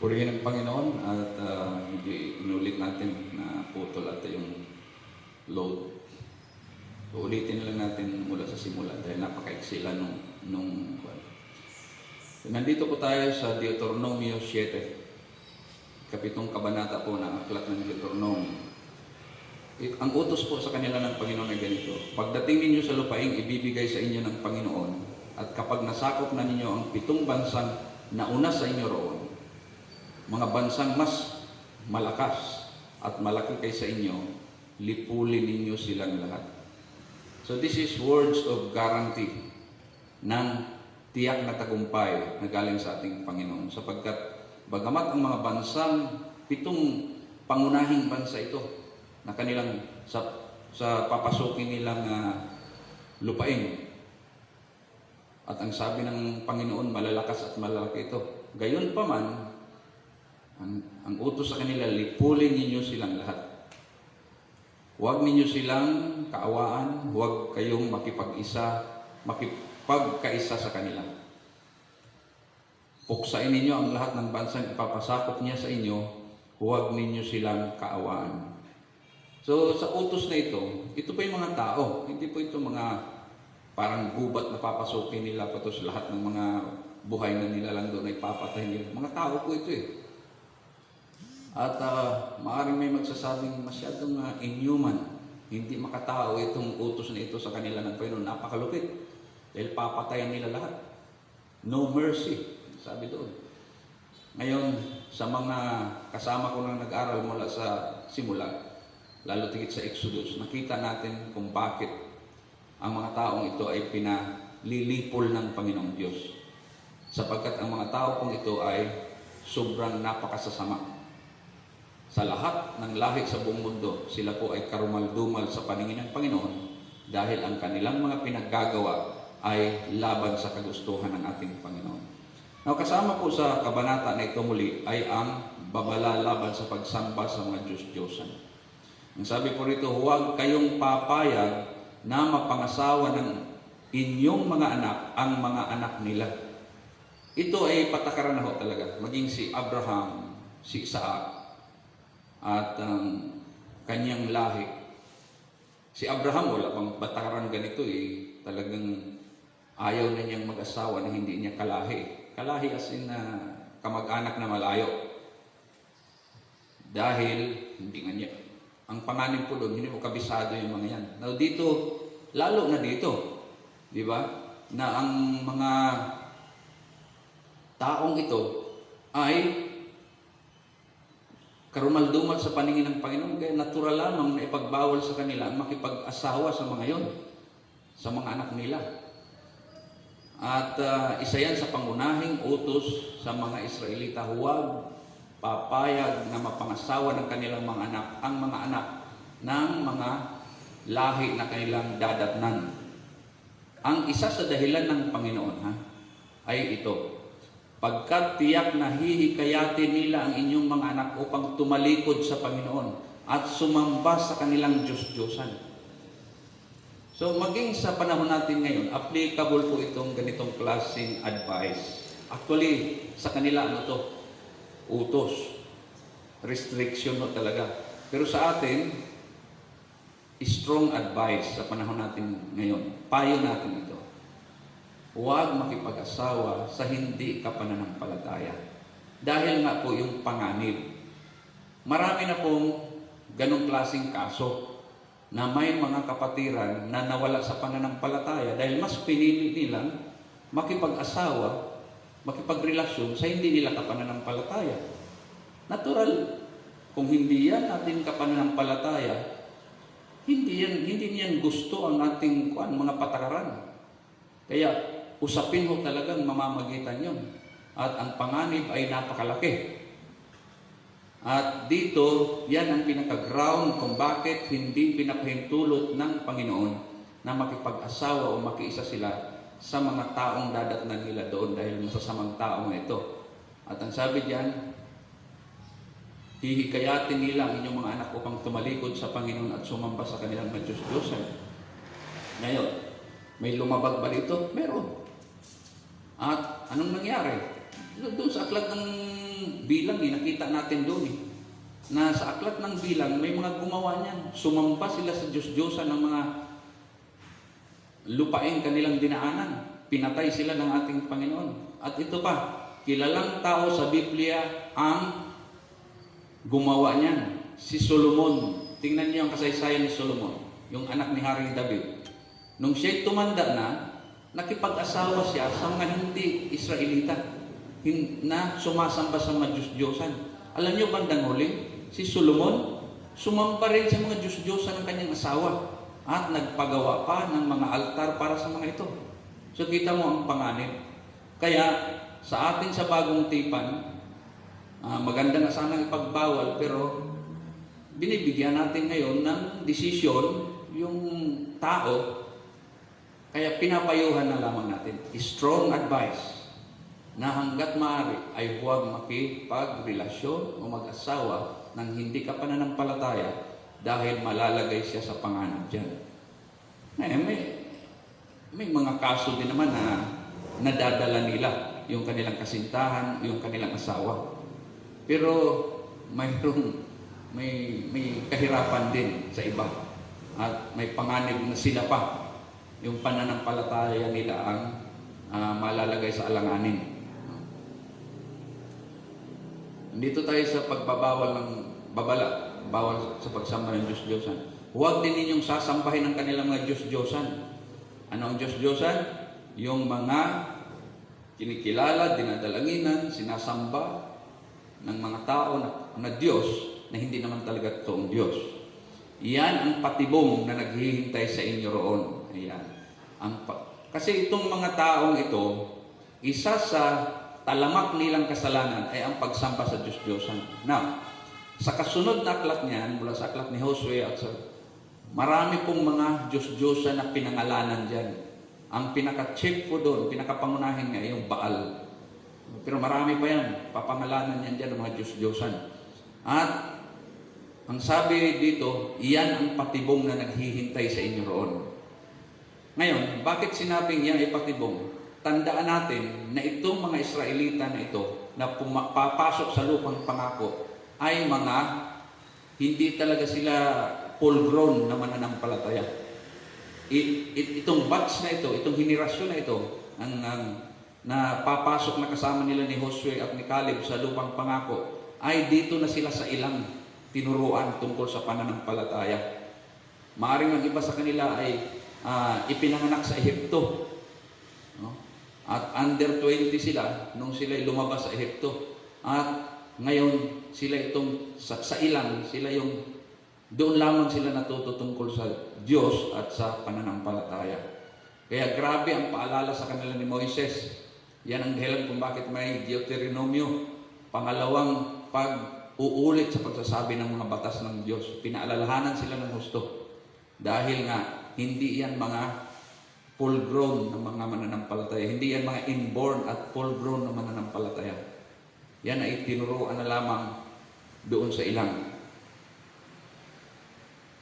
Purihin ang Panginoon at inulit natin na putol at yung load. Uulitin lang natin mula sa simula dahil napaka-excellent nung so, nandito po tayo sa Deuteronomio 7, kapitong kabanata po ng aklat ng Deuteronomio. Ang utos po sa kanila ng Panginoon ay ganito: pagdating ninyo sa lupaing ibibigay sa inyo ng Panginoon, at kapag nasakop na ninyo ang 7 bansang nauna sa inyo roon, mga bansang mas malakas at malaki kaysa inyo, lipulin ninyo silang lahat. So this is words of guarantee ng tiyak na tagumpay na galing sa ating Panginoon. Sapagkat bagamat ang mga bansang 7 pangunahing bansa ito na kanilang sa papasukin nilang lupain, at ang sabi ng Panginoon malalakas at malalaki ito, gayon pa man ang utos sa kanila, lipulin ninyo silang lahat. Huwag ninyo silang kaawaan, huwag kayong makipagkaisa sa kanila. Puksain ninyo ang lahat ng bansang ipapasakop niya sa inyo, huwag ninyo silang kaawaan. So sa utos na ito pa yung mga tao, hindi po ito mga parang gubat na papasukin nila patos lahat ng mga buhay na nila lang doon ay papatay nila. Mga tao po ito eh. At maaaring may magsasabing masyadong inhuman, hindi makatao itong utos na ito sa kanila ng Panginoon. Napakalupit dahil papatayan nila lahat. No mercy, sabi doon. Ngayon, sa mga kasama ko na nag-aral mula sa simula, lalo tigit sa Exodus, nakita natin kung bakit ang mga taong ito ay pinalilipol ng Panginoong Diyos. Sapagkat ang mga tao kong ito ay sobrang napakasasama. Sa lahat ng lahi sa buong mundo, sila po ay karumal-dumal sa paningin ng Panginoon dahil ang kanilang mga pinaggagawa ay laban sa kagustuhan ng ating Panginoon. Now, kasama po sa kabanata na ito muli ay ang babala laban sa pagsamba sa mga Diyos-Diyosan. Ang sabi po rito, huwag kayong papayag na mapangasawa ng inyong mga anak ang mga anak nila. Ito ay patakaran na ho talaga. Maging si Abraham, si Isaac, at kanyang lahi. Si Abraham, wala pang patakaran ganito eh. Talagang ayaw na niyang mag-asawa na hindi niya kalahi. Kalahi as in kamag-anak na malayo. Dahil hindi nga niya. Ang panganib po doon, hindi mo kabisado yung mga yan. Now dito, lalo na dito, di ba? Na ang mga taong ito ay karumal-dumal sa paningin ng Panginoon, kaya natural lamang na ipagbawal sa kanila ang makipag-asawa sa mga yon, sa mga anak nila. At isa yan sa pangunahing utos sa mga Israelita, huwag papayag na mapangasawa ng kanilang mga anak, ang mga anak ng mga lahi na kanilang dadatnan. Ang isa sa dahilan ng Panginoon ay ito, pagkat tiyak na hihikayatin nila ang inyong mga anak upang tumalikod sa Panginoon at sumamba sa kanilang Diyos-Diyosan. So maging sa panahon natin ngayon, applicable po itong ganitong klaseng advice. Actually, sa kanila utos, restriction talaga. Pero sa atin, strong advice sa panahon natin ngayon. Payo natin ito. Huwag makipag-asawa sa hindi ka pananampalataya. Dahil nga po yung panganib. Marami na pong ganong klaseng kaso na may mga kapatiran na nawala sa pananampalataya dahil mas pinili nilang makipag-asawa, makipagrelasyon sa hindi nila kapananampalataya. Natural, kung hindi yan ating kapananampalataya, hindi niyan gusto ang ating mga patakaran. Kaya usapin mo talagang mamamagitan yun. At ang panganib ay napakalaki. At dito, yan ang pinaka-ground kung bakit hindi pinapahintulot ng Panginoon na makipag-asawa o makiisa sila sa mga taong dadatnan nila doon dahil masasamang tao na ito. At ang sabi diyan, hihikayatin nila ang inyong mga anak upang tumalikod sa Panginoon at sumamba sa kanilang mga Diyos-Diyosan. Ngayon, may lumabag ba dito? Meron. At anong nangyari? Doon sa aklat ng Bilang, nakita natin doon na sa aklat ng Bilang, may mga gumawa niyan. Sumamba sila sa Diyos-Diyosan ng mga lupain kanilang dinaanan. Pinatay sila ng ating Panginoon. At ito pa, kilalang tao sa Biblia ang gumawa niyan. Si Solomon. Tingnan niyo ang kasaysayan ni Solomon, yung anak ni Haring David. Nung siya'y tumanda na, nakipag-asawa siya sa mga hindi Israelita na sumasamba sa mga Diyos-Diyosan. Alam niyo, bandang huli, si Solomon, sumamba rin sa mga Diyos-Diyosan ng kanyang asawa at nagpagawa pa ng mga altar para sa mga ito. So kita mo ang panganib. Kaya sa atin sa bagong tipan, maganda na sanang ipagbawal, pero binibigyan natin ngayon ng desisyon yung tao. Kaya pinapayuhan na lamang natin. Strong advice na hanggat maaari ay huwag makipagrelasyon o mag-asawa nang hindi ka pananampalataya dahil malalagay siya sa panganib dyan. May mga kaso din naman na nadadala nila yung kanilang kasintahan, yung kanilang asawa. Pero may kahirapan din sa iba. At may panganib na sila pa. Yung pananampalataya nila ang malalagay sa alanganin. Dito tayo sa pagbabawal ng bawal sa pagsamba ng Diyos-Diyosan. Huwag din ninyong sasambahin ang kanilang mga Diyos-Diyosan. Ano ang Diyos-Diyosan? Yung mga kinikilala, dinadalanginan, sinasamba ng mga tao na Diyos na hindi naman talaga toong Diyos. Iyan ang patibong na naghihintay sa inyo roon. Ayan. Kasi itong mga taong ito, isa sa talamak nilang kasalanan ay ang pagsamba sa Diyos-Diyosan. Now, sa kasunod na aklat niyan, mula sa aklat ni Josue at marami pong mga Diyos-Diyosan na pinangalanan dyan. Ang pinaka-chief po doon, pinakapangunahin nga yung Baal. Pero marami pa yan, papangalanan yan dyan ng mga Diyos-Diyosan. At ang sabi dito, iyan ang patibong na naghihintay sa inyo roon. Ngayon, bakit sinabing yan ay patibong? Tandaan natin na itong mga Israelita na ito na papasok sa lupang pangako ay mga hindi talaga sila full-grown na mananampalataya. Itong batch na ito, itong henerasyon na ito, na papasok na kasama nila ni Josue at ni Caleb sa lupang pangako, ay dito na sila sa ilang tinuruan tungkol sa pananampalataya. Maaring ang iba sa kanila ay ipinanganak sa Ehipto. No? At under 20 sila nung sila'y lumabas sa Ehipto. At ngayon, sila itong sa ilang, sila yung doon lamang sila natuto tungkol sa Diyos at sa pananampalataya. Kaya grabe ang paalala sa kanila ni Moises. Yan ang dahilan kung bakit may Deuteronomio, pangalawang pag-uulit sa pagsasabi ng mga batas ng Diyos. Pinaalalahanan sila ng husto. Dahil nga, hindi yan mga full-grown na mga mananampalataya. Hindi yan mga inborn at full-grown na mananampalataya. Yan ay tinuruan na lamang doon sa ilang.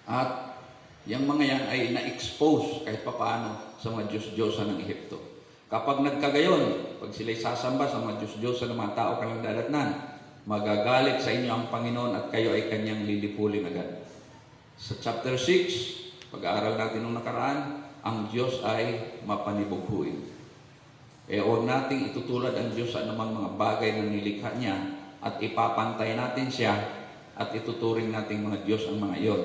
At yung mga yan ay na-expose kahit papaano sa mga Diyos-Diyosan ng Ehipto. Kapag nagkagayon, pag sila'y sasamba sa mga Diyos-Diyosan ng mga tao kanilang dadatnan, magagalit sa inyo ang Panginoon at kayo ay kanyang lilipulin agad. Sa chapter 6, pag-aaral natin nung nakaraan, ang Diyos ay mapanibughuin. Huwag nating itutulad ang Diyos sa anumang mga bagay na nilikha niya at ipapantay natin siya at ituturing nating mga Diyos ang mga iyon.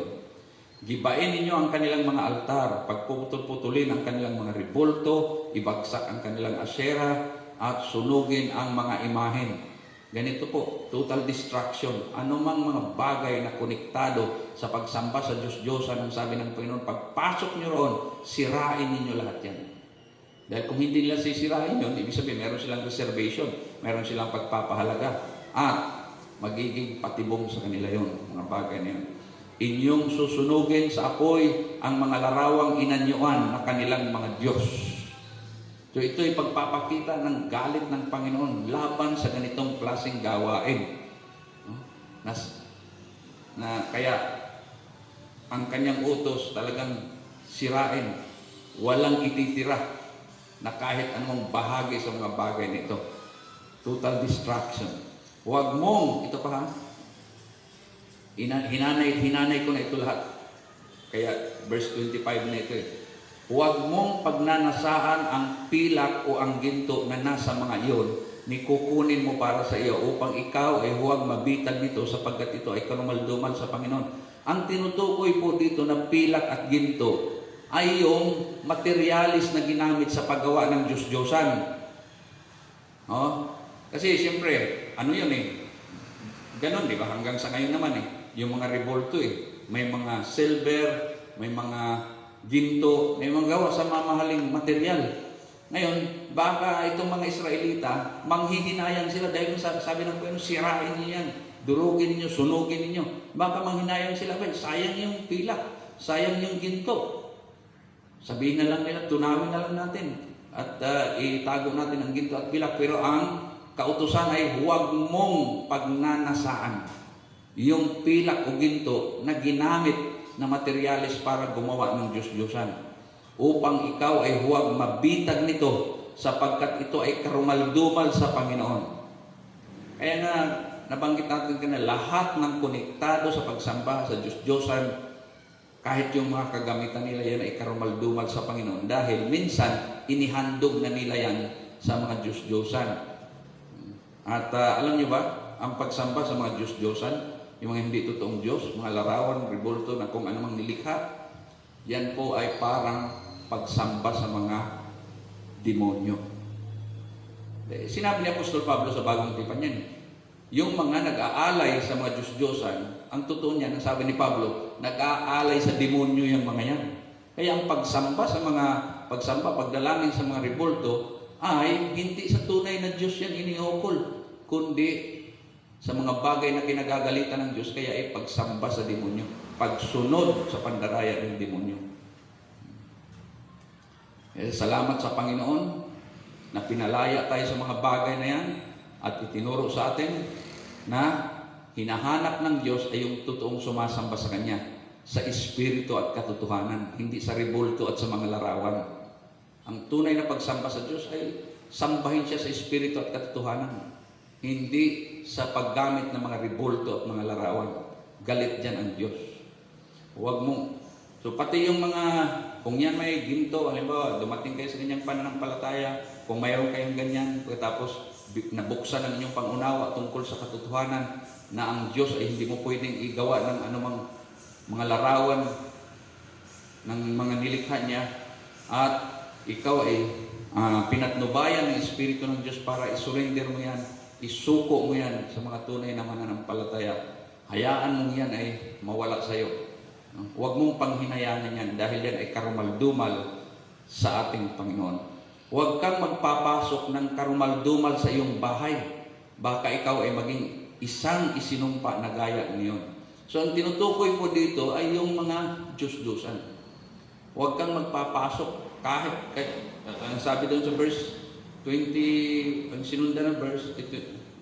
Gibain ninyo ang kanilang mga altar, pagpuputol-putulin ang kanilang mga rebulto, ibagsak ang kanilang asyera, at sunugin ang mga imahen. Ganito po, total destruction. Anumang mga bagay na konektado sa pagsamba sa Diyos-Diyosan, ang sabi ng Panginoon, pagpasok nyo roon, sirain ninyo lahat yan. Dahil kung hindi nila sisirain yun, ibig sabihin, meron silang reservation, meron silang pagpapahalaga, at magiging patibong sa kanila yun, mga bagay na yun. Inyong susunugin sa apoy ang mga larawang inanyuan na kanilang mga Diyos. So ito'y pagpapakita ng galit ng Panginoon laban sa ganitong klaseng gawain. Kaya ang kanyang utos talagang sirain, walang ititira na kahit anong bahagi sa mga bagay nito. Total destruction. Huwag mong, ito pa ha, hinanay ko na ito lahat. Kaya verse 25 na ito eh. Huwag mong pagnanasaan ang pilak o ang ginto na nasa mga iyon, ni kukunin mo para sa iyo upang ikaw ay huwag mabitag nito sapagkat ito ay karumaldumal sa Panginoon. Ang tinutukoy po dito na pilak at ginto ay yung materialis na ginamit sa paggawa ng Diyos-Diyosan. Oh? Kasi siyempre, ano yun eh, ganon di ba? Hanggang sa ngayon naman eh, yung mga revolto eh, may mga silver, may mga ginto, may mga gawa sa mamahaling material. Ngayon, baka itong mga Israelita, manghihinayang sila dahil sabi ng Panginoon, sirain niyo yan, durugin niyo, sunugin niyo. Baka manghinayang sila, sayang yung pilak, sayang yung ginto. Sabihin na lang nila, tunawin na lang natin at itago natin ang ginto at pilak. Pero ang kautusan ay huwag mong pagnanasaan yung pilak o ginto na ginamit na materyales para gumawa ng Diyos-Diyosan, upang ikaw ay huwag mabitag nito sapagkat ito ay karumaldumal sa Panginoon. Kaya nga, nabanggit natin na lahat ng konektado sa pagsamba sa Diyos-Diyosan, kahit yung mga kagamitan nila yan ay karumaldumal sa Panginoon dahil minsan inihandog na nila yan sa mga Diyos-Diyosan. At alam niyo ba, ang pagsamba sa mga Diyos-Diyosan, yung mga hindi totoong Diyos, mga larawan, revolto na kung anumang nilikha, yan po ay parang pagsamba sa mga demonyo. Sinabi ni Apostol Pablo sa Bagong Tipan yan, yung mga nag-aalay sa mga Diyos-Diyosan, ang totoo niyan, ang sabi ni Pablo, nag-aalay sa demonyo yung mga yan. Kaya ang pagsamba sa mga pagdalangin sa mga revolto ay hindi sa tunay na Diyos yan iniukol, kundi sa mga bagay na kinagagalitan ng Diyos, kaya ay pagsamba sa demonyo, pagsunod sa pandaraya ng demonyo. Salamat sa Panginoon na pinalaya tayo sa mga bagay na yan at itinuro sa atin na hinahanap ng Diyos ay yung totoong sumasamba sa Kanya sa espiritu at katotohanan, hindi sa revolto at sa mga larawan. Ang tunay na pagsamba sa Diyos ay sambahin siya sa espiritu at katotohanan, hindi sa paggamit ng mga revolto at mga larawan. Galit dyan ang Diyos. Huwag mo. So pati yung mga, kung yan may ginto, halimbawa, dumating kayo sa ganyang pananampalataya, kung mayroon kayong ganyan, tapos nabuksan ang inyong pangunawa tungkol sa katotohanan na ang Diyos ay hindi mo pwedeng igawa ng anumang mga larawan ng mga nilikha niya, at ikaw ay pinatnubayan ng Espiritu ng Diyos para isurrender mo yan, isuko mo yan sa mga tunay na mananampalataya, hayaan mo yan ay mawala sa iyo. Huwag mong panghinayanan yan dahil yan ay karumaldumal sa ating Panginoon. Huwag kang magpapasok ng karumaldumal sa iyong bahay. Baka ikaw ay maging isang isinumpa na gaya niyon. So ang tinutukoy po dito ay yung mga Diyos-Diyosan. Huwag kang magpapasok kahit ang sabi doon sa verse 20, ang sinunda ng verse,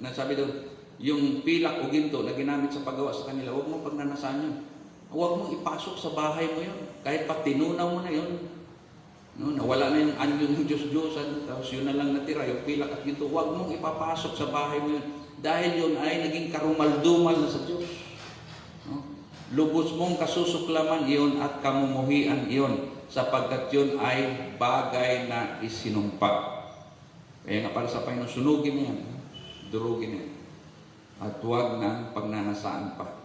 nasabi doon, yung pilak o ginto na ginamit sa paggawa sa kanila, huwag mong pagnanasaan yun. Huwag mong ipasok sa bahay mo yun. Kahit pa tinunaw mo na yun. No, nawala na yung anyo ng Diyos-Diyosan, tapos yun na lang natira, yung pilak at ginto, huwag mong ipapasok sa bahay mo yun. Dahil yun ay naging karumaldumal na sa Diyos. No? Lubos mong kasusuklaman iyon at kamumuhian iyon, sapagkat yun ay bagay na isinumpa. Kaya nga para sa Panginoon, sunugin mo yan, durugin yan, at huwag ng pagnanasaan pa.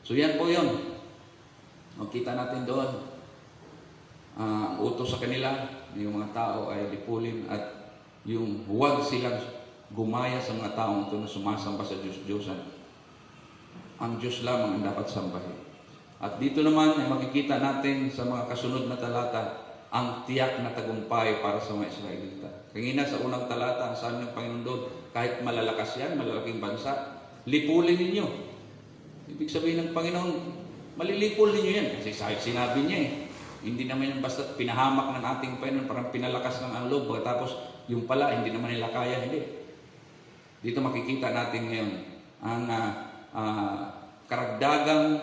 So yan po yun. Makita natin doon, ang utos sa kanila, yung mga tao ay lipulin, at yung huwag silang gumaya sa mga taong ito na sumasamba sa Diyos-Diyosan. Ang Diyos lamang ang dapat sambahin. At dito naman ay makikita natin sa mga kasunod na talata ang tiyak na tagumpay para sa mga Israelita. Kanina sa unang talata, sabi ng Panginoon doon, kahit malalakas yan, malalaking bansa, lipulin ninyo. Ibig sabihin ng Panginoon, malilipol ninyo yan. Kasi sinabi niya eh, hindi naman yung basta pinahamak ng ating Panginoon, parang pinalakas ng ang loob, tapos yung pala, hindi naman nila kaya, hindi. Dito makikita natin ngayon ang karagdagang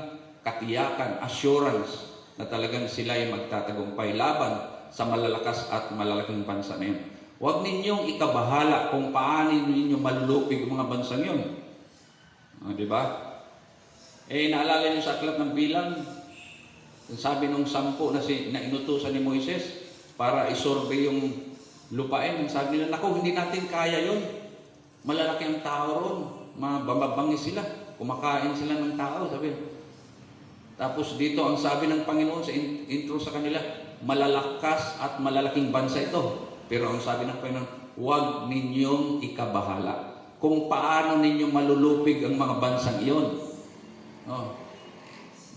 katiyakan, assurance, na talagang sila ay magtatagumpay laban sa malalakas at malalaking bansa na yun. Huwag ninyong ikabahala kung paano ninyo malulupig ang mga bansang yun. Di ba? Naalala niyo sa aklat ng Bilang, sabi nung 10 na inutusan ni Moises para isurvey yung lupain. Sabi nila, naku, hindi natin kaya yun. Malalaki ang tao ron. Mababangis sila. Kumakain sila ng tao. Sabi. Tapos dito ang sabi ng Panginoon sa intro sa kanila, malalakas at malalaking bansa ito. Pero ang sabi ng Panginoon, huwag ninyong ikabahala kung paano ninyo malulupig ang mga bansang iyon.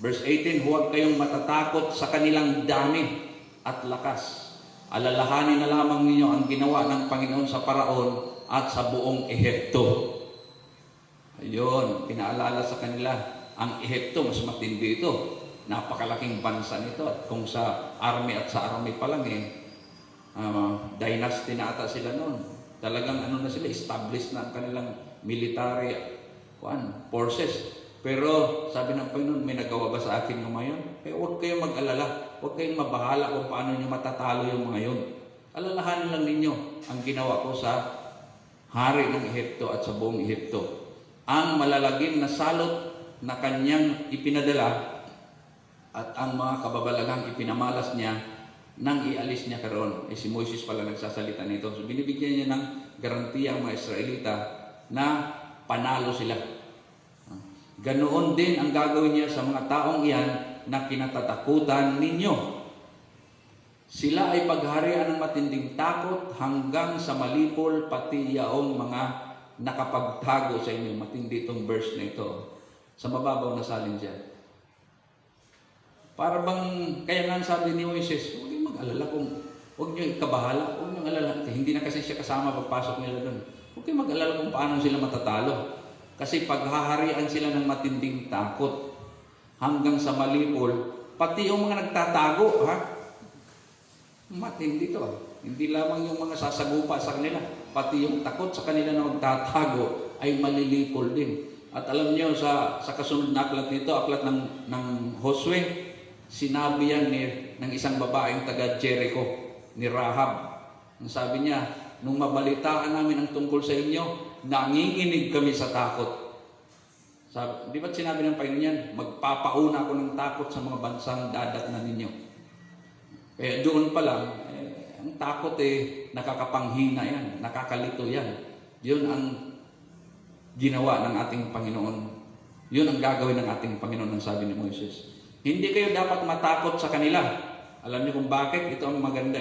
Verse 18, huwag kayong matatakot sa kanilang dami at lakas. Alalahanin na lamang ninyo ang ginawa ng Panginoon sa Paraon at sa buong Ehipto. Ayun, pinaalala sa kanila, ang Ehipto, mas matindi ito. Napakalaking bansa nito. At kung sa army at sa army pa lang dynasty na ata sila noon. Talagang na sila, established na ang kanilang military forces. Pero sabi ng Panginoon, may nagawa ba sa akin ngayon? Huwag kayong mag-alala. Huwag kayong mabahala kung paano nyo matatalo yung mga yun. Alalahanin lang ninyo ang ginawa ko sa hari ng Ehipto at sa buong Ehipto. Ang malalagim na salot na kanyang ipinadala at ang mga kababalagang ipinamalas niya nang ialis niya karoon. Si Moises pala nagsasalita nito. So binibigyan niya ng garantiya ang mga Israelita na panalo sila. Ganoon din ang gagawin niya sa mga taong iyan na kinatatakutan ninyo. Sila ay pagharian ng matinding takot hanggang sa malipol pati yaong mga nakapagtago sa inyo. Matindi itong verse na ito. Sa mababaw na salin dyan. Para bang, kaya nga sabi ni Moises, huwag kayong mag-alala kung, huwag niyo ikabahala, huwag niyo alala. Hindi na kasi siya kasama pagpasok nila doon. Huwag kayong mag-alala kung paano sila matatalo. Kasi paghaharian sila ng matinding takot hanggang sa malipol, pati yung mga nagtatago, matindi to. Hindi lamang yung mga sasagupa sa kanila, pati yung takot sa kanila na magtatago ay malilipol din. At alam niyo sa kasunod na aklat nito, aklat ng Josue, sinabi yan ng isang babaeng taga Jericho, ni Rahab. Ang sabi niya, nung mabalitaan namin ang tungkol sa inyo, nanginginig kami sa takot. Sabi, di ba't sinabi ng Panginoon yan? Magpapauna ako ng takot sa mga bansang dadatnan ninyo. Kaya doon pa lang, ang takot nakakapanghina yan, nakakalito yan. Yun ang ginawa ng ating Panginoon. Yun ang gagawin ng ating Panginoon, ang sabi ni Moises. Hindi kayo dapat matakot sa kanila. Alam niyo kung bakit? Ito ang maganda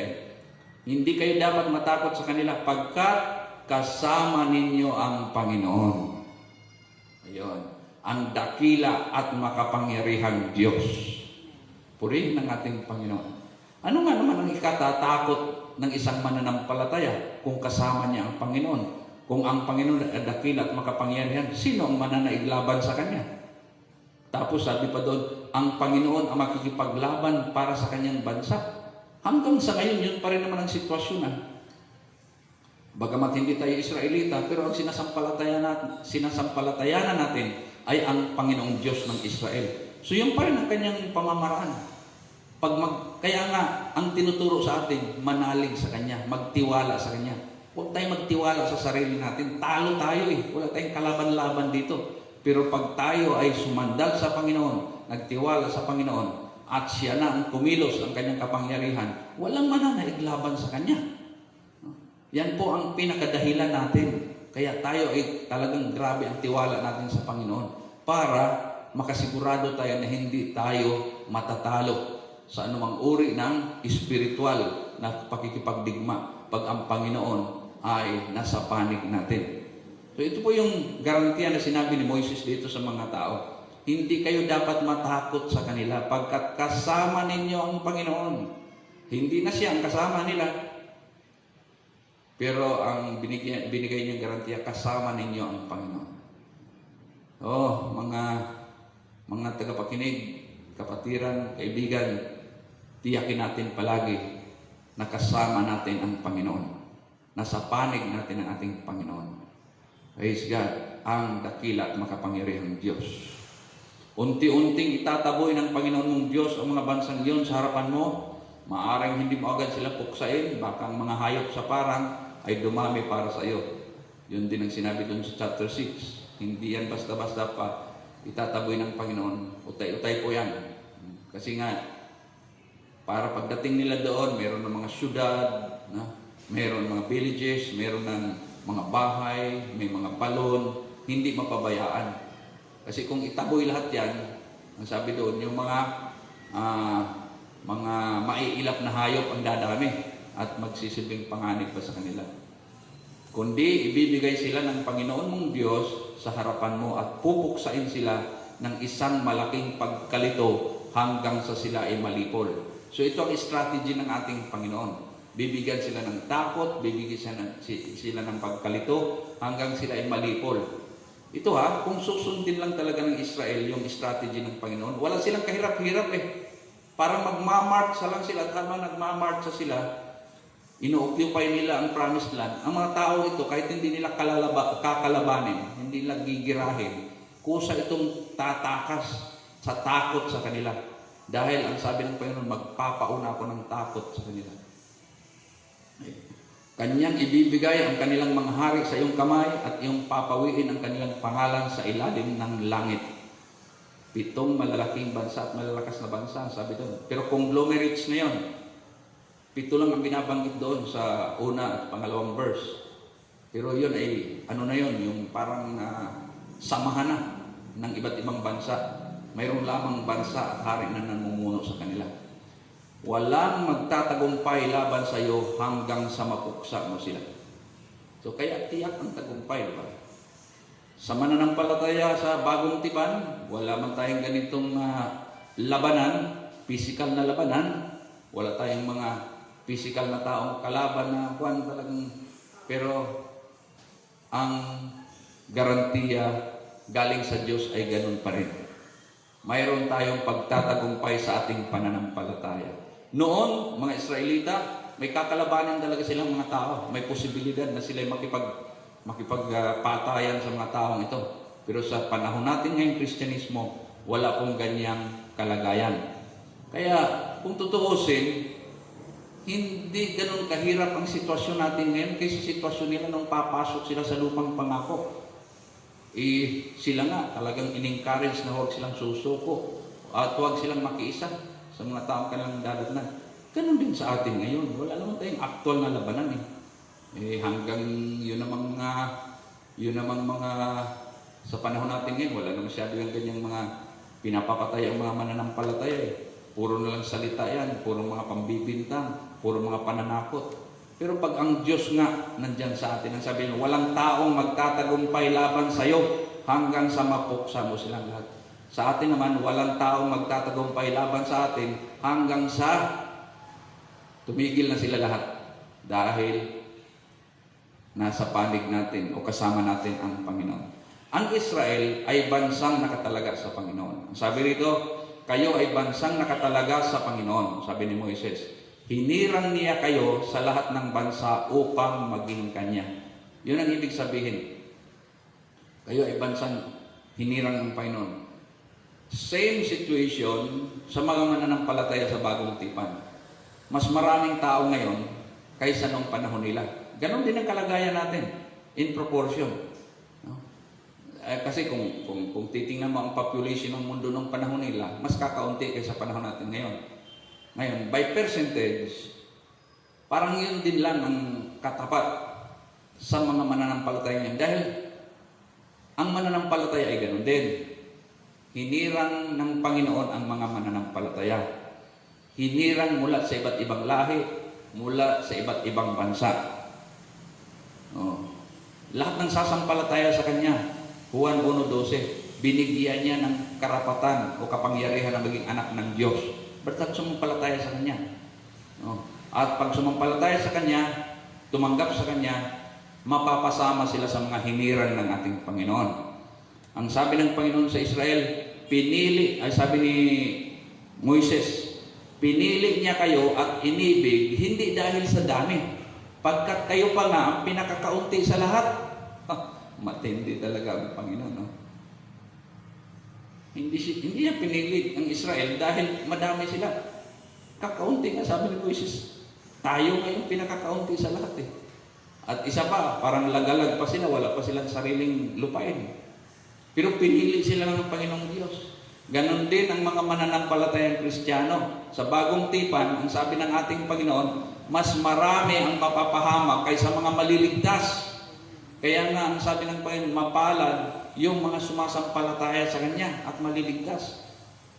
Hindi kayo dapat matakot sa kanila pagkat kasama ninyo ang Panginoon. Ayun. Ang dakila at makapangyarihang Diyos. Purihin ng ating Panginoon. Ano nga naman ang ikatatakot ng isang mananampalataya kung kasama niya ang Panginoon? Kung ang Panginoon ay dakila at makapangyarihan, sino ang mananaiglaban sa Kanya? Tapos sabi pa doon, ang Panginoon ang makikipaglaban para sa kanyang bansa. Hanggang sa ngayon, yun pa rin naman ang sitwasyon. Bagamat hindi tayo Israelita, pero ang sinasampalatayanan natin ay ang Panginoong Diyos ng Israel. So yun pa rin ang kanyang pamamaraan. Kaya nga, ang tinuturo sa atin, manalig sa Kanya, magtiwala sa Kanya. Huwag tayong magtiwala sa sarili natin. Talo tayo Wala tayong kalaban-laban dito. Pero pag tayo ay sumandal sa Panginoon, nagtiwala sa Panginoon, at siya na ang kumilos ang kanyang kapangyarihan, walang mananaiglaban sa kanya. Yan po ang pinakadahilan natin. Kaya tayo ay talagang grabe ang tiwala natin sa Panginoon para makasigurado tayo na hindi tayo matatalo sa anumang uri ng espiritual na pakikipagdigma pag ang Panginoon ay nasa panig natin. So ito po yung garantiya na sinabi ni Moises dito sa mga tao. Hindi kayo dapat matakot sa kanila pagkat kasama ninyo ang Panginoon. Hindi na siya ang kasama nila. Pero ang binigay niyang garantiya, kasama ninyo ang Panginoon. Mga tagapakinig, kapatiran, kaibigan, tiyakin natin palagi na kasama natin ang Panginoon. Nasa panig natin ang ating Panginoon. Praise God, ang dakila at makapangyarihang Diyos. Unti-unting itataboy ng Panginoon mong Diyos ang mga bansang iyon sa harapan mo. Maaring hindi mo agad sila puksain, baka ang mga hayop sa parang ay dumami para sa iyo. Yun din ang sinabi doon sa chapter 6. Hindi yan basta-basta pa itataboy ng Panginoon. Utay-utay po yan. Kasi nga, para pagdating nila doon, meron ng mga syudad, meron mga villages, meron ng mga bahay, may mga balon, hindi mapabayaan. Kasi kung itaboy lahat yan, ang sabi doon, yung mga maiilap na hayop ang dadami at magsisilbing panganib pa sa kanila. Kundi ibibigay sila ng Panginoon mong Diyos sa harapan mo at pupuksain sila ng isang malaking pagkalito hanggang sa sila ay malipol. So ito ang strategy ng ating Panginoon. Bibigyan sila ng takot, bibigyan sila ng pagkalito hanggang sila ay malipol. Ito kung susundin lang talaga ng Israel yung strategy ng Panginoon, wala silang kahirap-hirap Parang magmamarcha lang sila at habang nagmamarcha sila, ino-occupy nila ang promised land. Ang mga tao ito, kahit hindi nila kakalabanin, hindi nila gigirahin, kusa itong tatakas sa takot sa kanila. Dahil ang sabi ng Panginoon, magpapauna ako ng takot sa kanila. Kanyang ibibigay ang kanilang mga hari sa iyong kamay at iyong papawiin ang kanilang pangalan sa ilalim ng langit. 7 malalaking bansa at malalakas na bansa, sabi doon. Pero conglomerates na yun. 7 lang ang binabanggit doon sa una at pangalawang verse. Pero yun ay, yung parang samahan na ng iba't ibang bansa. Mayroon lamang bansa at hari na namumuno sa kanila. Walang magtatagumpay laban sa iyo hanggang sa mapuksa mo sila. So kaya tiyak ang tagumpay, diba? Sa mananampalataya sa bagong tipan, wala man tayong ganitong labanan, physical na labanan. Wala tayong mga physical na taong kalaban na talagang. Pero ang garantiya galing sa Diyos ay ganun pa rin. Mayroon tayong pagtatagumpay sa ating pananampalataya. Noon, mga Israelita, may kakalabanan talaga silang mga tao. May posibilidad na sila makipagpatayan sa mga taong ito. Pero sa panahon natin ngayong Kristyanismo, wala pong ganyang kalagayan. Kaya, kung tutuusin, hindi ganun kahirap ang sitwasyon natin ngayon kaysa sitwasyon nila nung papasok sila sa lupang pangako. Sila nga talagang in-encourage na huwag silang susuko at huwag silang makiisa sa mga taong kanilang dadatnan. Ganun din sa atin ngayon. Wala naman tayong aktual na labanan hanggang yun namang mga sa panahon natin ngayon, wala na masyado yung ganyang mga pinapapatay ang mga mananampalataya Puro na lang salita yan, puro mga pambibintang, puro mga pananakot. Pero pag ang Diyos nga nandyan sa atin, ang sabi niya, walang taong magtatagumpay laban sa iyo hanggang sa mapuksa mo silang lahat. Sa atin naman, walang taong magtatagumpay laban sa atin hanggang sa tumigil na sila lahat. Dahil nasa panig natin o kasama natin ang Panginoon. Ang Israel ay bansang nakatalaga sa Panginoon. Sabi rito, kayo ay bansang nakatalaga sa Panginoon, sabi ni Moises. Hinirang niya kayo sa lahat ng bansa upang maging kanya. Yun ang ibig sabihin. Kayo ay bansang hinirang ng Panginoon. Same situation sa mga mananampalataya sa bagong tipan. Mas maraming tao ngayon kaysa nung panahon nila. Ganon din ang kalagayan natin in proportion. Kasi kung titingnan mo ang population ng mundo ng panahon nila, mas kakaunti kaysa panahon natin ngayon. Ngayon, by percentage, parang yun din lang ang katapat sa mga mananampalataya ngayon. Dahil ang mananampalataya ay ganun din. Hinirang ng Panginoon ang mga mananampalataya. Hinirang mula sa iba't ibang lahi, mula sa iba't ibang bansa. Lahat ng sasampalataya sa Kanya, Juan 1:12, binigyan niya ng karapatan o kapangyarihan na maging anak ng Diyos. Berkat sumampalataya sa Kanya. At pag sumampalataya sa Kanya, tumanggap sa Kanya, mapapasama sila sa mga hinirang ng ating Panginoon. Ang sabi ng Panginoon sa Israel, sabi ni Moises, pinili niya kayo at inibig, hindi dahil sa dami. Pagkat kayo pa nga ang pinakakaunti sa lahat. Matindi talaga ang Panginoon. Hindi niya pinili ang Israel dahil madami sila. Kakaunti nga, sabi ni Moises. Tayo ngayon pinakakaunti sa lahat At isa pa, parang lagalag pa sila, wala pa silang sariling lupain. Pero pinili sila ng Panginoong Diyos. Ganon din ang mga mananampalatayang Kristiyano. Sa bagong tipan, ang sabi ng ating Panginoon, mas marami ang mapapahamak kaysa mga maliligtas. Kaya nga, ang sabi ng Panginoon, mapalad yung mga sumasampalataya sa Kanya at maliligtas.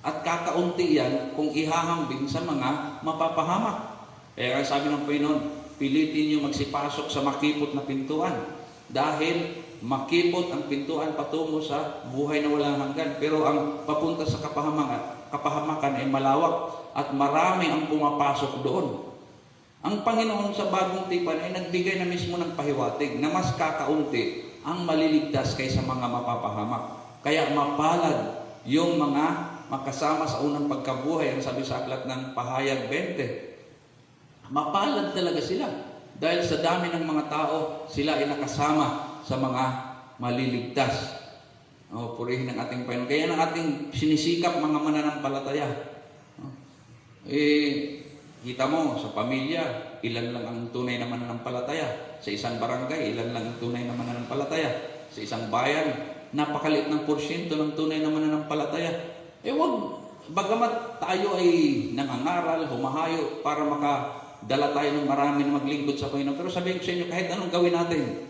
At kakaunti yan kung ihahambing sa mga mapapahamak. Kaya sabi ng Panginoon, pilitin niyo magsipasok sa makipot na pintuan. Dahil makipot ang pintuan patungo sa buhay na walang hanggan. Pero ang papunta sa kapahamakan ay malawak at marami ang pumapasok doon. Ang Panginoon sa bagong tipan ay nagbigay na mismo ng pahiwatig na mas kakaunti ang maliligtas kaysa mga mapapahamak. Kaya mapalad yung mga makasama sa unang pagkabuhay, ang sabi sa aklat ng Pahayag 20. Mapalad talaga sila. Dahil sa dami ng mga tao, sila ay nakasama sa mga maliligtas. Purihin ng ating Panginoon. Kaya ng ating sinisikap mga mananampalataya. Kita mo, sa pamilya, ilan lang ang tunay na mananampalataya. Sa isang barangay, ilan lang ang tunay na mananampalataya. Sa isang bayan, napakalit ng porsyento ng tunay na mananampalataya. Wag, bagamat tayo ay nangangaral, humahayo para makadala tayo ng marami na maglingkod sa Panginoon. Pero sabihin ko sa inyo, kahit anong gawin natin,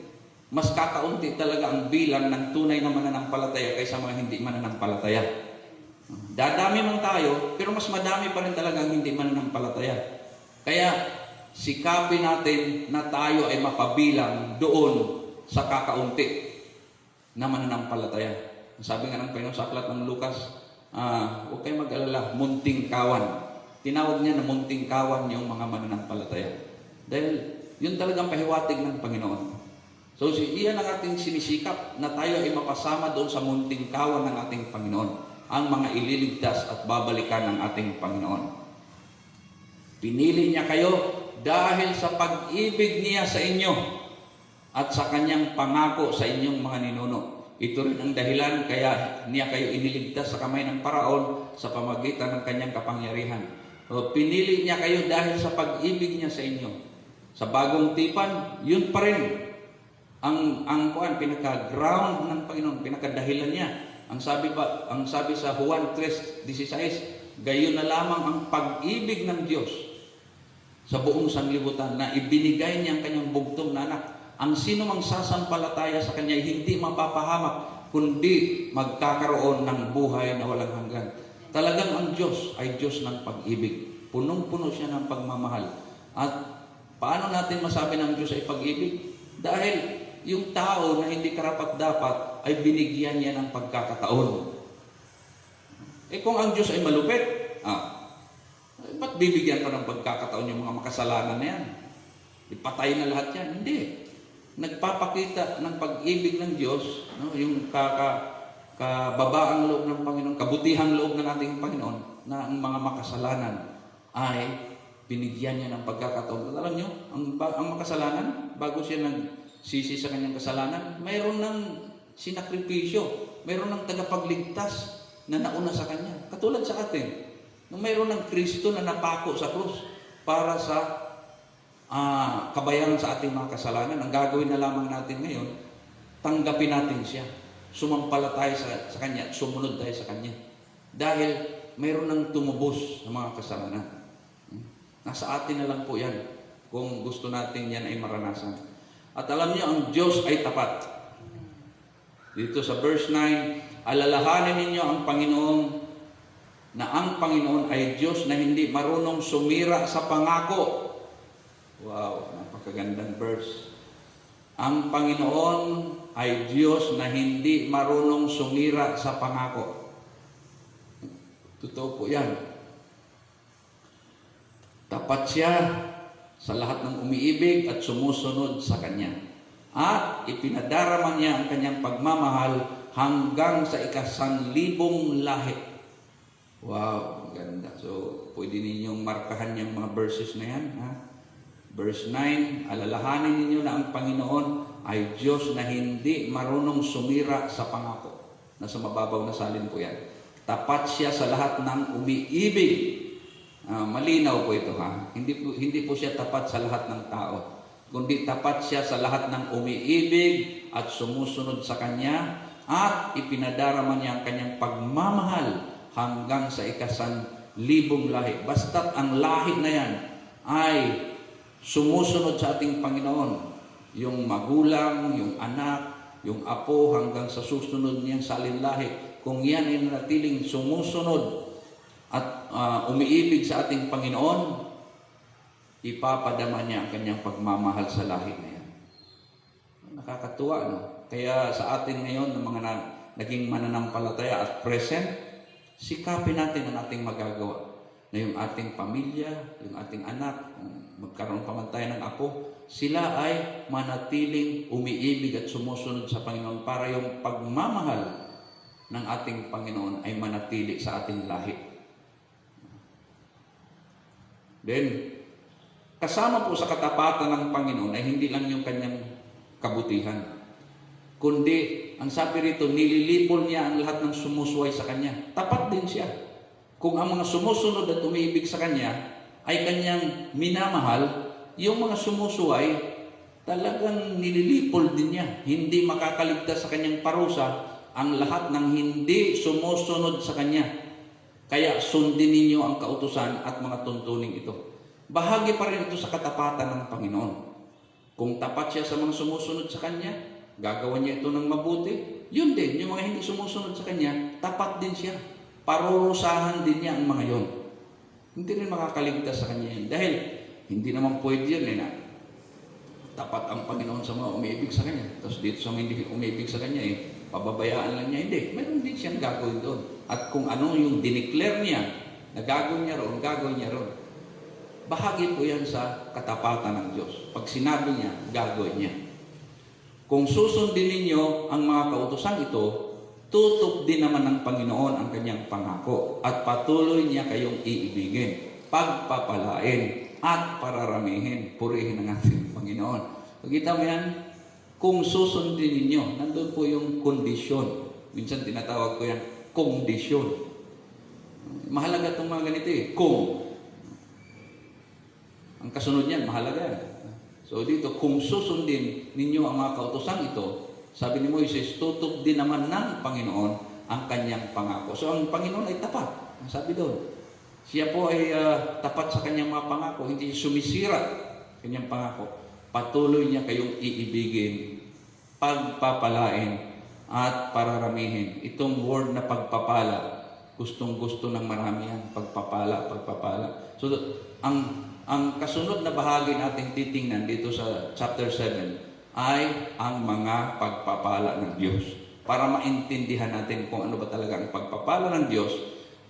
mas kakaunti talaga ang bilang ng tunay na mananampalataya kaysa mga hindi mananampalataya. Dadami man tayo, pero mas madami pa rin talaga ang hindi mananampalataya. Kaya sikapin natin na tayo ay mapabilang doon sa kakaunti na mananampalataya. Sabi nga ng Panginoon sa aklat ng Lucas, huwag kayong mag-alala, munting kawan. Tinawag niya na munting kawan yung mga mananampalataya. Dahil yun talagang pahiwatig ng Panginoon. So iyan ang ating sinisikap na tayo ay mapasama doon sa munting kawan ng ating Panginoon. Ang mga ililigtas at babalikan ng ating Panginoon. Pinili niya kayo dahil sa pag-ibig niya sa inyo at sa kanyang pangako sa inyong mga ninuno. Ito rin ang dahilan kaya niya kayo iniligtas sa kamay ng Paraon sa pamagitan ng kanyang kapangyarihan. Pinili niya kayo dahil sa pag-ibig niya sa inyo. Sa bagong tipan, yun pa rin ang pinaka-ground ng Panginoon, pinaka-dahilan niya. Ang sabi sa Juan 3:16, gayon na lamang ang pag-ibig ng Diyos sa buong sanlibutan na ibinigay niya ang kanyang bugtong na anak. Ang sino mang sasampalataya sa Kanya hindi mapapahamak, kundi magkakaroon ng buhay na walang hanggan. Talagang ang Diyos ay Diyos ng pag-ibig. Punong-puno siya ng pagmamahal. At paano natin masabi ng Diyos ay pag-ibig? Dahil yung tao na hindi karapat-dapat ay binigyan niya ng pagkakataon. Kung ang Diyos ay malupit, ba't bibigyan pa ng pagkakataon yung mga makasalanan na yan? Ipatay na lahat yan? Hindi. Nagpapakita ng pag-ibig ng Diyos, yung kababaang loob ng Panginoon, kabutihang loob ng ating Panginoon, na ang mga makasalanan ay binigyan niya ng pagkakataon. Alam niyo, ang makasalanan, bago siya nagsisi sa kanyang kasalanan, mayroon ng sinakripisyo, mayroon ng tagapagligtas na nauna sa kanya. Katulad sa atin, mayroon ng Kristo na napako sa krus para sa kabayaran sa ating mga kasalanan. Ang gagawin na lamang natin ngayon, tanggapin natin siya. Sumampalataya sa Kanya at sumunod tayo sa Kanya. Dahil mayroon ng tumubos sa mga kasalanan. Nasa atin na lang po yan kung gusto natin yan ay maranasan. At alam niyo, ang Diyos ay tapat. Dito sa verse 9, alalahanin ninyo ang Panginoon na ang Panginoon ay Diyos na hindi marunong sumira sa pangako. Wow, napakagandang verse. Ang Panginoon ay Diyos na hindi marunong sumira sa pangako. Totoo po yan. Tapat siya sa lahat ng umiibig at sumusunod sa Kanya. At ipinadarama niya ang Kanyang pagmamahal hanggang sa 1,000,000 lahi. Wow, maganda. So, pwede ninyong markahan yung mga verses na yan. Verse 9, alalahanin ninyo na ang Panginoon ay Diyos na hindi marunong sumira sa pangako. Nasa mababaw na salin po yan. Tapat siya sa lahat ng umiibig. Malinaw po ito Hindi po siya tapat sa lahat ng tao. kundi tapat siya sa lahat ng umiibig at sumusunod sa Kanya, at ipinadarama niya ang Kanyang pagmamahal hanggang sa ika-1,000 lahi. Basta't ang lahi na yan ay sumusunod sa ating Panginoon, yung magulang, yung anak, yung apo, hanggang sa susunod niyang salinlahi, kung yan ay natiling sumusunod at umiibig sa ating Panginoon, ipapadama niya ang Kanyang pagmamahal sa lahi na yan. Nakakatuwa, no? Kaya sa atin ngayon, ng mga naging mananampalataya at present, sikapin natin ang ating magagawa, na yung ating pamilya, yung ating anak, magkaroon pa man tayo ng apo, sila ay manatiling umiibig at sumusunod sa Panginoon, para yung pagmamahal ng ating Panginoon ay manatili sa ating lahi. Then, kasama po sa katapatan ng Panginoon ay hindi lang yung Kanyang kabutihan, kundi, ang sabi rito, nililipol niya ang lahat ng sumusuway sa Kanya. Tapat din siya. Kung ang mga sumusunod at umiibig sa Kanya ay Kanyang minamahal, yung mga sumusuway, talagang nililipol din niya. Hindi makakaligtas sa Kanyang parusa ang lahat ng hindi sumusunod sa Kanya. Kaya sundin ninyo ang kautusan at mga tuntuning ito. Bahagi pa rin ito sa katapatan ng Panginoon. Kung tapat siya sa mga sumusunod sa Kanya, gagawa niya ito ng mabuti. Yun din, yung mga hindi sumusunod sa Kanya, tapat din siya. Parurusahan din niya ang mga yon. Hindi rin makakaligtas sa Kanya yun. Dahil hindi naman pwede yun na tapat ang Panginoon sa mga umiibig sa Kanya. Tapos dito sa mga hindi umiibig sa Kanya, pababayaan lang niya. Hindi, meron din siyang gagawin doon. At kung ano yung dineclare niya, na gagawin niya roon, gagawin niya roon. Bahagi po yan sa katapatan ng Diyos. Pag sinabi niya, gagawin niya. Kung susundin ninyo ang mga kautusan ito, tutok din naman ng Panginoon ang Kanyang pangako at patuloy niya kayong iibigin, pagpapalain at pararamihin. Purihin ang ating Panginoon. Pagkita mo yan, kung susundin ninyo, nandun po yung kondisyon. Minsan tinatawag ko yan, kondisyon. Mahalaga itong mga ganito kung. Ang kasunod niyan, mahalaga yan. So dito, kung susundin ninyo ang mga kautusan ito, sabi ni Moises, tutok din naman ng Panginoon ang Kanyang pangako. So ang Panginoon ay tapat. Ang sabi doon, siya po ay tapat sa Kanyang mga pangako, hindi sumisira Kanyang pangako. Patuloy niya kayong iibigin, pagpapalain, at pararamihin. Itong word na pagpapala, gustong-gusto ng marami yan. Pagpapala, pagpapala. So ang kasunod na bahagi nating titingnan dito sa chapter 7 ay ang mga pagpapala ng Diyos. Para maintindihan natin kung ano ba talaga ang pagpapala ng Diyos.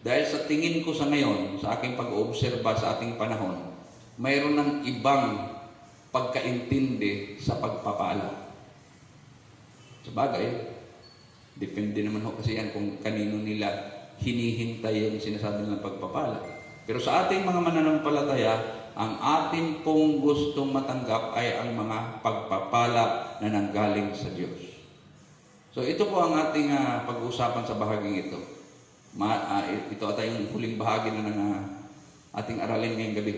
Dahil sa tingin ko sa ngayon, sa aking pag-oobserba sa ating panahon, mayroon ng ibang pagkaintindi sa pagpapala. Sabagay, depende naman ho kasi yan kung kanino nila hinihintay yung sinasabi ng pagpapala. Pero sa ating mga mananampalataya, ang atin pong gustong matanggap ay ang mga pagpapala na nanggaling sa Diyos. So ito po ang ating pag-uusapan sa bahaging ito. Ito ata yung huling bahagi na ng ating aralin ngayong gabi.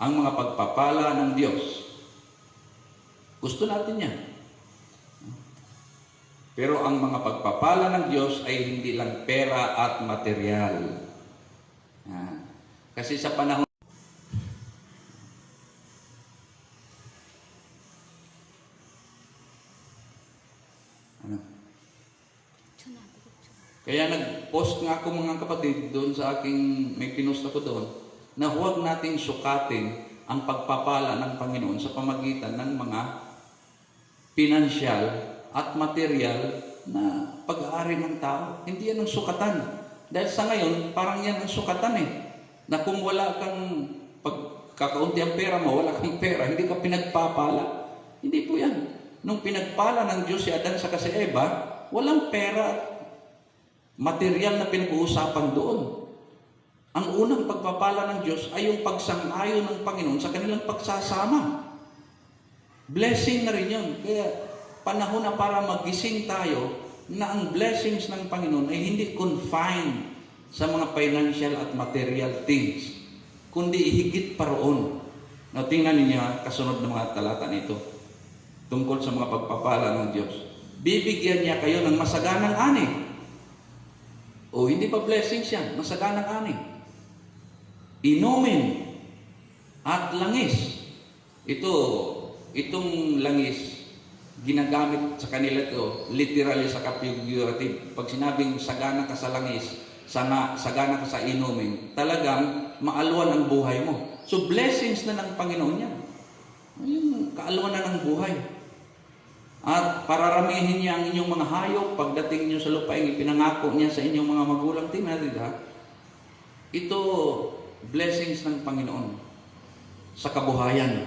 Ang mga pagpapala ng Diyos. Gusto natin yan. Pero ang mga pagpapala ng Diyos ay hindi lang pera at material. Kasi sa panahon Kaya nag-post nga ako mga kapatid doon sa aking, may pinost ako doon, na huwag nating sukatin ang pagpapala ng Panginoon sa pamagitan ng mga pinansyal at material na pag-aari ng tao. Hindi yan ang sukatan. Dahil sa ngayon, parang yan ang sukatan na kung wala kang pagkakaunti ang pera mo, wala kang pera, hindi ka pinagpapala. Hindi po yan. Nung pinagpala ng Diyos si Adan sa si Eva, walang pera material na pinag-uusapan doon. Ang unang pagpapala ng Diyos ay yung pagsang-ayon ng Panginoon sa kanilang pagsasama. Blessing na rin yun. Kaya panahon na para magising tayo na ang blessings ng Panginoon ay hindi confined sa mga financial at material things, kundi higit pa roon. Now, tingnan ninyo kasunod ng mga talata nito tungkol sa mga pagpapala ng Diyos. Bibigyan niya kayo ng masaganang ani. O hindi pa blessings yan, masaganang ani. Inumin at langis. Itong langis, ginagamit sa kanila ito, literally sa figurative. Pag sinabing sagana ka sa langis, sagana ka sa inumin, talagang maalwan ang buhay mo. So blessings na ng Panginoon yan. Yung kaalwan na ng buhay. At pararamihin niya ang inyong mga hayop pagdating niyo sa lupain, ipinangako niya sa inyong mga magulang. Tingnan natin ha. Ito, blessings ng Panginoon sa kabuhayan.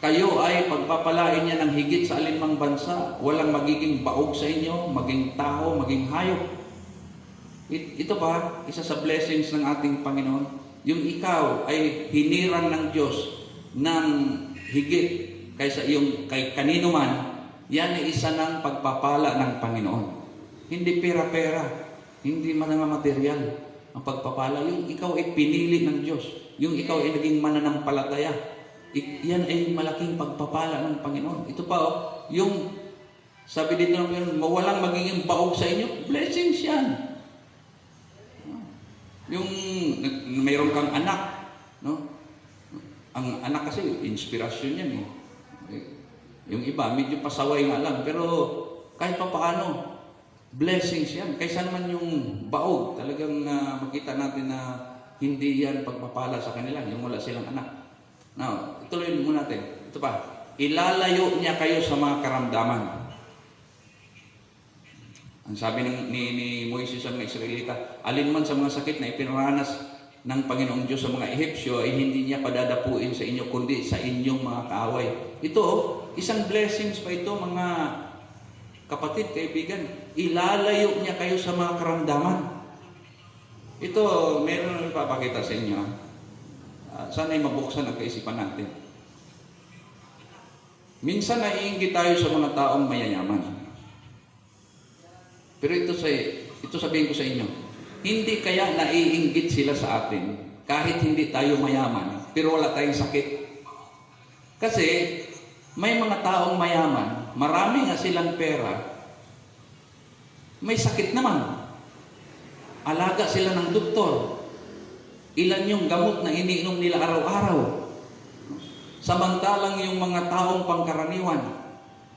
Kayo ay pagpapalain niya ng higit sa alinmang bansa. Walang magiging baog sa inyo, maging tao, maging hayop. Ito pa, isa sa blessings ng ating Panginoon. Yung ikaw ay hinirang ng Diyos ng higit kaysa kay kanino man, yan ay isa ng pagpapala ng Panginoon. Hindi pera-pera, hindi man mga material ang pagpapala. Yung ikaw ay pinili ng Diyos. Yung ikaw ay naging mananampalataya. Yan ay malaking pagpapala ng Panginoon. Ito pa, yung sabi dito ng Panginoon, mawalang magiging baog sa inyo, blessings yan. Yung mayroon kang anak, no? Ang anak kasi, inspirasyon yan eh. Yung iba, medyo pasaway nga lang, pero kahit pa paano, blessings yan. Kaysa naman yung baog, talagang makita natin na hindi yan pagpapala sa kanila, yung wala silang anak. Now, ituloy mo natin. Ito pa, ilalayo niya kayo sa mga karamdaman. Ang sabi ni Moises sa mga Israelita, alinman sa mga sakit na ipinaranas ng Panginoong Diyos sa mga Ehipsyo ay hindi niya padadapuin sa inyo kundi sa inyong mga kaaway. Ito, isang blessings pa ito mga kapatid, kaibigan. Ilalayo niya kayo sa mga karamdaman. Ito, meron na ipapakita sa inyo. Sana'y mabuksan ang kaisipan natin. Minsan naiinggit tayo sa mga taong mayayaman. Pero ito sabihin ko sa inyo, hindi kaya naiinggit sila sa atin kahit hindi tayo mayaman, pero wala tayong sakit. Kasi may mga taong mayaman, marami nga silang pera, may sakit naman. Alaga sila ng doktor. Ilan yung gamot na iniinom nila araw-araw. Samantalang yung mga taong pangkaraniwan,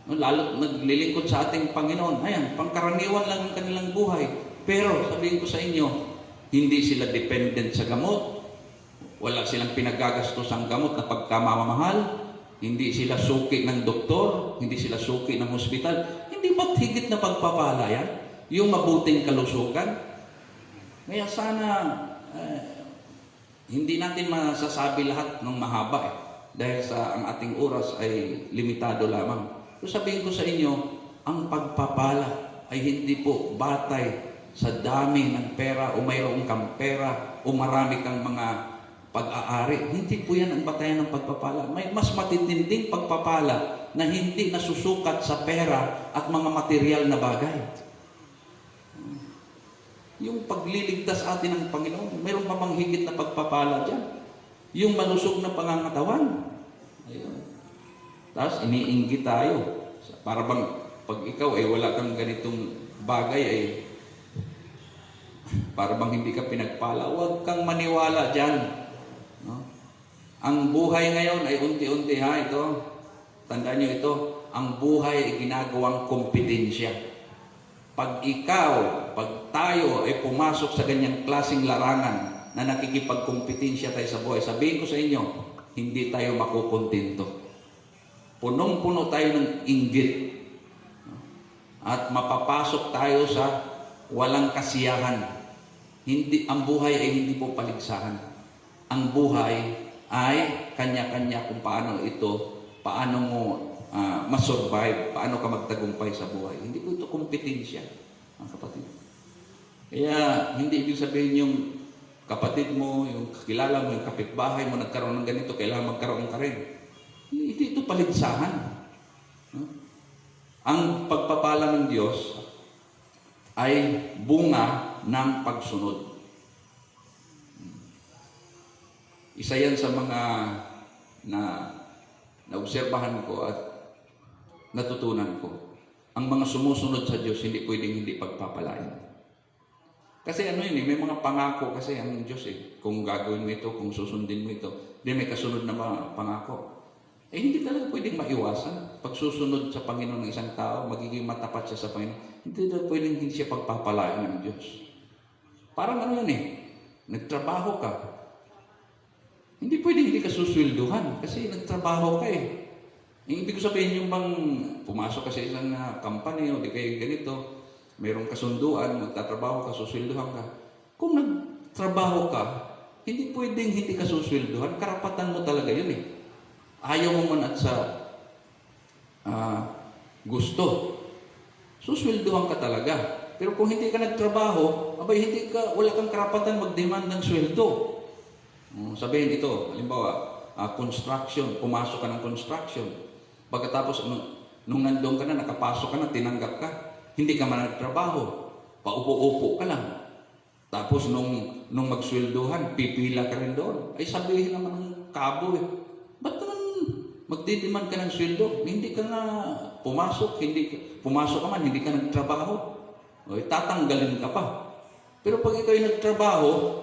lalo naglilingkod sa ating Panginoon, ayan, pangkaraniwan lang ang kanilang buhay. Pero sabihin ko sa inyo, hindi sila dependent sa gamot, wala silang pinagagastos ang gamot na pagkamamahal, hindi sila suki ng doktor, hindi sila suki ng hospital. Hindi ba't higit na pagpapala yan? Yung mabuting kalusugan? Kaya sana hindi natin masasabi lahat ng mahaba dahil sa ang ating oras ay limitado lamang. So sabihin ko sa inyo, ang pagpapala ay hindi po batay sa dami ng pera o mayroong kang pera o marami kang mga pag-aari. Hindi po yan ang batayan ng pagpapala. May mas matitinding pagpapala na hindi nasusukat sa pera at mga material na bagay. Yung pagliligtas atin ng Panginoon, mayroon pa bang higit na pagpapala dyan? Yung malusog na pangangatawan. Ayun. Tapos iniinggit tayo. Para bang pag ikaw ay wala kang ganitong bagay ay para bang hindi ka pinagpala. Huwag kang maniwala dyan. No? Ang buhay ngayon ay unti-unti ito. Tandaan nyo ito, ang buhay ay ginagawang kompetensya. Pag tayo ay pumasok sa ganyang klaseng larangan na nakikipagkompetensya tayo sa buhay, sabihin ko sa inyo, hindi tayo makukontento. Punong-puno tayo ng inggit. At mapapasok tayo sa walang kasiyahan. Ang buhay ay hindi po paligsahan. Ang buhay ay kanya-kanya kung paano mo masurvive, paano ka magtagumpay sa buhay. Hindi po ito kompetensya, mga kapatid. Kaya, hindi ibig sabihin yung kapatid mo, yung kakilala mo, yung kapitbahay mo, nagkaroon ng ganito, kailangan magkaroon ka rin. Hindi ito paligsahan. Ang pagpapala ng Diyos ay bunga ng pagsunod. Isa yan sa mga na naobserbahan ko at natutunan ko. Ang mga sumusunod sa Diyos, hindi pwedeng hindi pagpapalain. Kasi ano yun may mga pangako kasi ang Diyos Kung gagawin mo ito, kung susundin mo ito, di may kasunod na pangako. Hindi talaga pwedeng maiwasan. Pag susunod sa Panginoon ng isang tao, magiging matapat siya sa Panginoon. Hindi talaga pwedeng hindi siya pagpapalain ng Diyos. Parang ano yan nagtrabaho ka. Hindi pwedeng hindi ka suswelduhan kasi nagtrabaho ka Yung ibig ko sabihin yung bang pumasok ka sa isang company o di kayo ganito, mayroong kasunduan, magtatrabaho ka, suswelduhan ka. Kung nagtrabaho ka, hindi pwedeng hindi ka suswelduhan. Karapatan mo talaga yun Ayaw mo man at sa gusto. Suswelduhan ka talaga. Pero kung hindi ka nagtrabaho, wala kang karapatan mag-demand ng sweldo. Sabihin ito, halimbawa, construction, pumasok ka ng construction. Pagkatapos, nung nandoon ka na, nakapasok ka na, tinanggap ka, hindi ka man nagtrabaho, paupo-upo ka lang. Tapos nung magsweldohan, pipila ka rin doon. Ay sabihin naman ng kabo ba't naman magdidemand ka ng sweldo? Hindi ka nga pumasok ka man, hindi ka nagtrabaho. O tatanggalin ka pa. Pero pag ikaw ay nagtrabaho,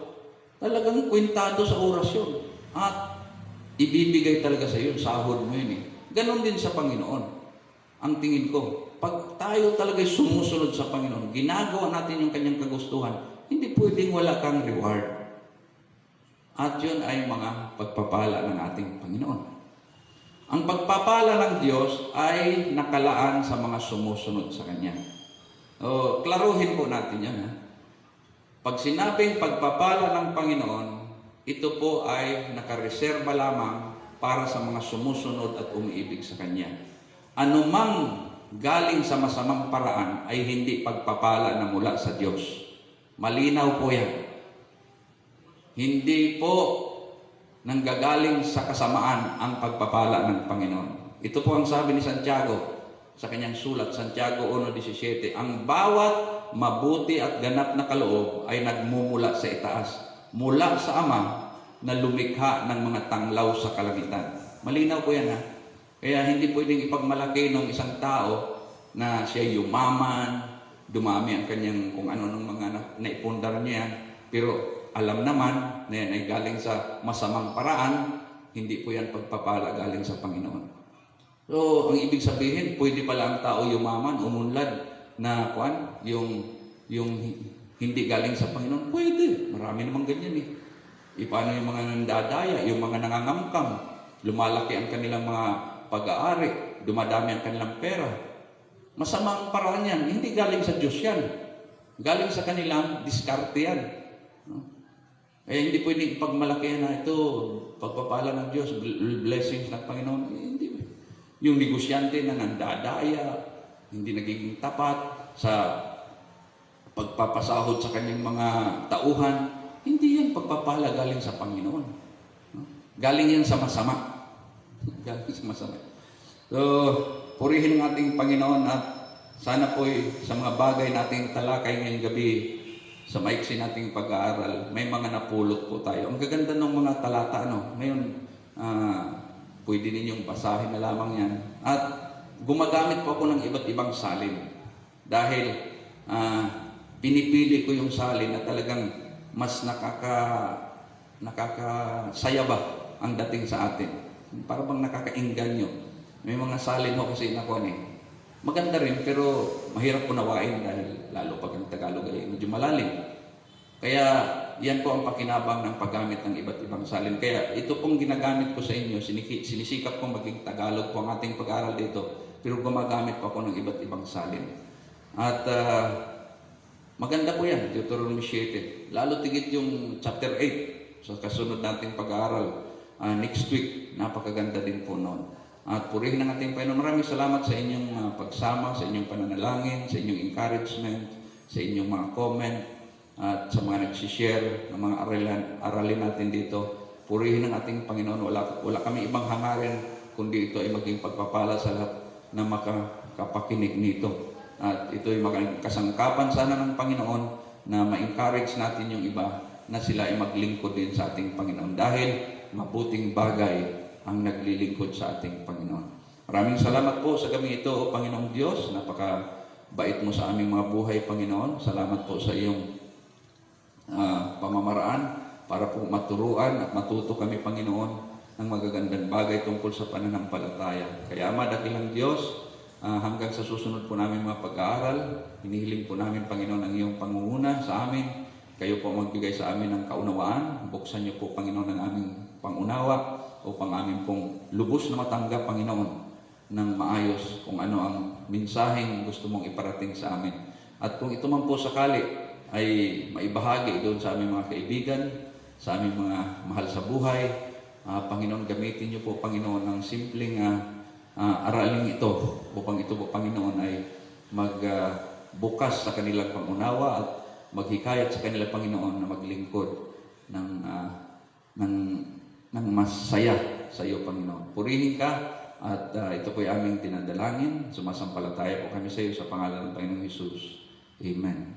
talagang kwentado sa oras yun. At ibibigay talaga sa iyo, sahod mo yun Ganon din sa Panginoon. Ang tingin ko, pag tayo talaga sumusunod sa Panginoon, ginagawa natin yung kanyang kagustuhan, hindi pwedeng wala kang reward. At yun ay mga pagpapala ng ating Panginoon. Ang pagpapala ng Diyos ay nakalaan sa mga sumusunod sa Kanya. Klaruhin po natin yan. Pag sinabing pagpapala ng Panginoon, ito po ay nakareserba lamang para sa mga sumusunod at umiibig sa Kanya. Anumang galing sa masamang paraan ay hindi pagpapala na mula sa Diyos. Malinaw po yan. Hindi po nanggagaling sa kasamaan ang pagpapala ng Panginoon. Ito po ang sabi ni Santiago sa kanyang sulat, Santiago 1:17. Ang bawat mabuti at ganap na kaloob ay nagmumula sa itaas, mula sa Ama na lumikha ng mga tanglaw sa kalangitan. Malinaw po yan Kaya hindi pwedeng ipagmalaki ng isang tao na siya yumaman, dumami ang kanyang kung ano ng mga naipundar niya. Pero alam naman na yan ay galing sa masamang paraan, hindi po yan pagpapala galing sa Panginoon. So, ang ibig sabihin, pwede pala ang tao yumaman, umunlad na yung hindi galing sa Panginoon. Pwede. Marami namang ganyan Paano yung mga nandadaya, yung mga nangangamkam, lumalaki ang kanilang mga pag-aari, dumadami ang kanilang pera. Masamang paraan yan. Hindi galing sa Diyos yan. Galing sa kanilang diskarte yan. Hindi pwedeng ipagmalaki na ito, pagpapala ng Diyos, blessings ng Panginoon. Hindi. Yung negosyante na nandadaya, hindi nagiging tapat sa pagpapasahod sa kanyang mga tauhan, hindi yan pagpapala galing sa Panginoon. Galing yan sa masama. Galing sa masama. So, purihin ang ating Panginoon at sana po sa mga bagay nating talakay ngayong gabi, sa maiksi nating pag-aaral, may mga napulot po tayo. Ang gaganda ng mga talata, Ngayon, pwede ninyong basahin na lamang yan. At gumagamit po ako ng iba't ibang salin. Dahil pinipili ko yung salin na talagang mas nakakasaya ba ang dating sa atin. Para bang nakakainganyo. May mga salin ho kasi maganda rin pero mahirap unawain dahil lalo pag ang Tagalog ay medyo malalim. Kaya yan po ang pakinabang ng paggamit ng iba't ibang salin. Kaya ito pong ginagamit ko sa inyo, sinisikap ko maging Tagalog po ang ating pag-aaral dito, pero gumagamit po ako ng iba't ibang salin. At maganda po yan, Deuteronomy 7. Lalo tigit yung chapter 8 sa kasunod nating pag-aaral. Next week, napakaganda din po noon. At purihin ng ating Panginoon. Maraming salamat sa inyong pagsama, sa inyong pananalangin, sa inyong encouragement, sa inyong mga comment, at sa mga nagsishare ng mga aralin natin dito. Purihin ng ating Panginoon. Wala kami ibang hangarin, kundi ito ay maging pagpapala sa lahat na makapakinig nito. At ito ay maging kasangkapan sana ng Panginoon na ma-encourage natin yung iba na sila ay maglingkod din sa ating Panginoon. Dahil mabuting bagay ang naglilingkod sa ating Panginoon. Maraming salamat po sa gabi ito, O Panginoong Diyos. Napakabait mo sa aming mga buhay, Panginoon. Salamat po sa iyong pamamaraan para po maturuan at matuto kami, Panginoon, ng magagandang bagay tungkol sa pananampalataya. Kaya Ama, dakilang Diyos, hanggang sa susunod po namin mga pag-aaral, hinihiling po namin, Panginoon, ang iyong pangunguna sa amin. Kayo po magbigay sa amin ng kaunawaan. Buksan niyo po, Panginoon, ang aming pangunawa upang amin pong lubos na matanggap, Panginoon, ng maayos kung ano ang mensaheng gusto mong iparating sa amin. At kung ito man po sakali ay maibahagi doon sa aming mga kaibigan, sa aming mga mahal sa buhay, Panginoon, gamitin niyo po, Panginoon, ang simpleng araling ito upang ito po, Panginoon, ay magbukas sa kanilang pangunawa at maghikayat sa kanilang, Panginoon, na maglingkod ng masaya sa iyo, Panginoon. Purihin ka. At ito po ay aming tinadalangin. Sumasampalataya po kami sa iyo sa pangalan ng Panginoong Hesus. Amen.